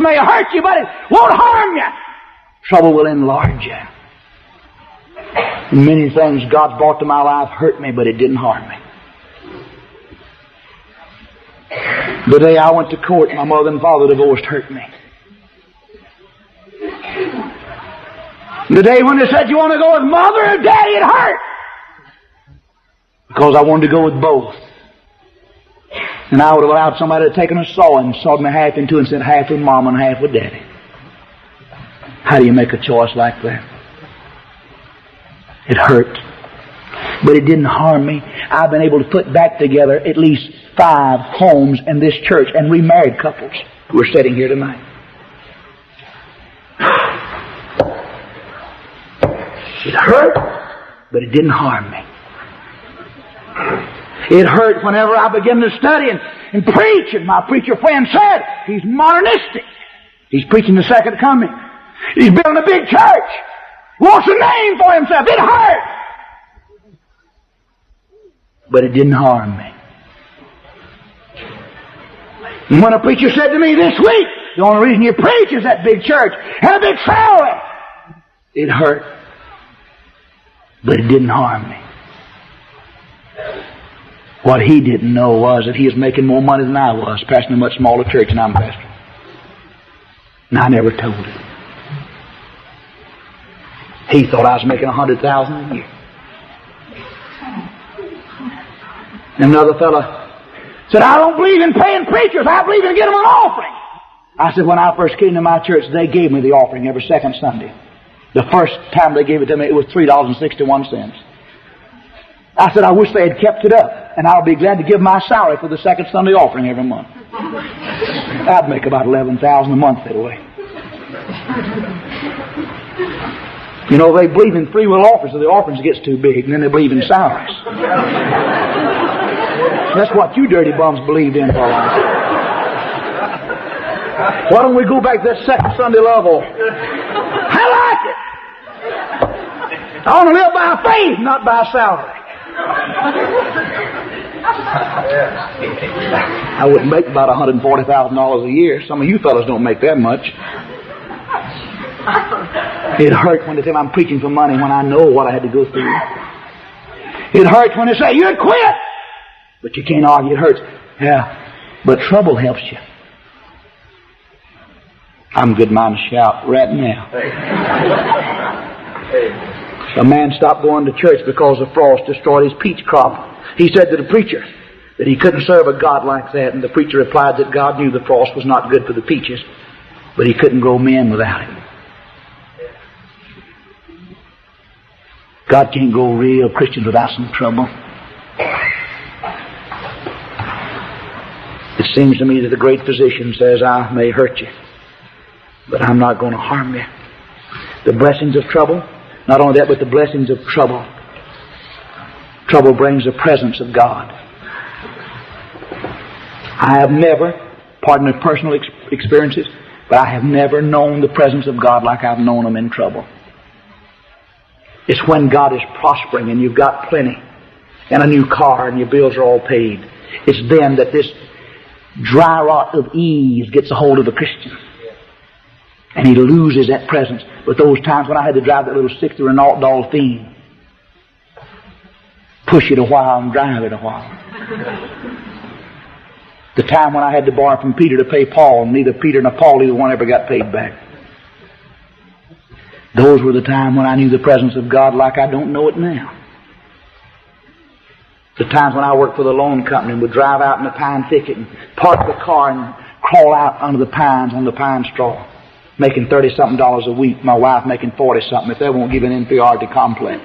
may hurt you, but it won't harm you. Trouble will enlarge you. And many things God's brought to my life hurt me, but it didn't harm me. The day I went to court, my mother and father divorced hurt me. The day when they said, you want to go with mother or daddy, it hurt. Because I wanted to go with both. And I would have allowed somebody to take a saw and sawed me half in two and said half with mama and half with daddy. How do you make a choice like that? It hurt. But it didn't harm me. I've been able to put back together at least 5 homes in this church and remarried couples who are sitting here tonight. It hurt, but it didn't harm me. It hurt whenever I began to study and preach, and my preacher friend said, he's modernistic. He's preaching the second coming. He's building a big church. He wants a name for himself. It hurt. But it didn't harm me. And when a preacher said to me this week, the only reason you preach is that big church and a big salary, it hurt. But it didn't harm me. What he didn't know was that he was making more money than I was, pastoring a much smaller church than I'm pastoring. And I never told him. He thought I was making $100,000 a year. And another fellow said, I don't believe in paying preachers. I believe in getting them an offering. I said, when I first came to my church, they gave me the offering every second Sunday. The first time they gave it to me, it was $3.61. I said, I wish they had kept it up, and I'll be glad to give my salary for the second Sunday offering every month. I'd make about $11,000 a month that way. You know, they believe in free will offerings, so the offerings gets too big, and then they believe in salaries. That's what you dirty bums believed in for a while. Why don't we go back to that second Sunday love offering? I like it. I want to live by faith, not by salary. I wouldn't make about $140,000 a year. Some of you fellas don't make that much. It hurt when they say I'm preaching for money when I know what I had to go through. It hurts when they say you'd quit, but you can't argue. It hurts. Yeah, but trouble helps you. I'm good mind to shout right now. A man stopped going to church because the frost destroyed his peach crop. He said to the preacher that he couldn't serve a God like that, and the preacher replied that God knew the frost was not good for the peaches, but he couldn't grow men without it. God can't grow real Christians without some trouble. It seems to me that the great physician says, I may hurt you, but I'm not going to harm you. The blessings of trouble, not only that, but the blessings of trouble. Trouble brings the presence of God. I have never, pardon my personal experiences, but I have never known the presence of God like I've known Him in trouble. It's when God is prospering and you've got plenty and a new car and your bills are all paid. It's then that this dry rot of ease gets a hold of the Christian. And he loses that presence. But those times when I had to drive that little 60 Renault Dolphin, push it a while and drive it a while. The time when I had to borrow from Peter to pay Paul, and neither Peter nor Paul, either one ever got paid back. Those were the time when I knew the presence of God like I don't know it now. The times when I worked for the loan company and would drive out in the pine thicket and park the car and crawl out under the pines on the pine straw, making $30-something a week. My wife making $40-something. If they won't give an inferiority complex.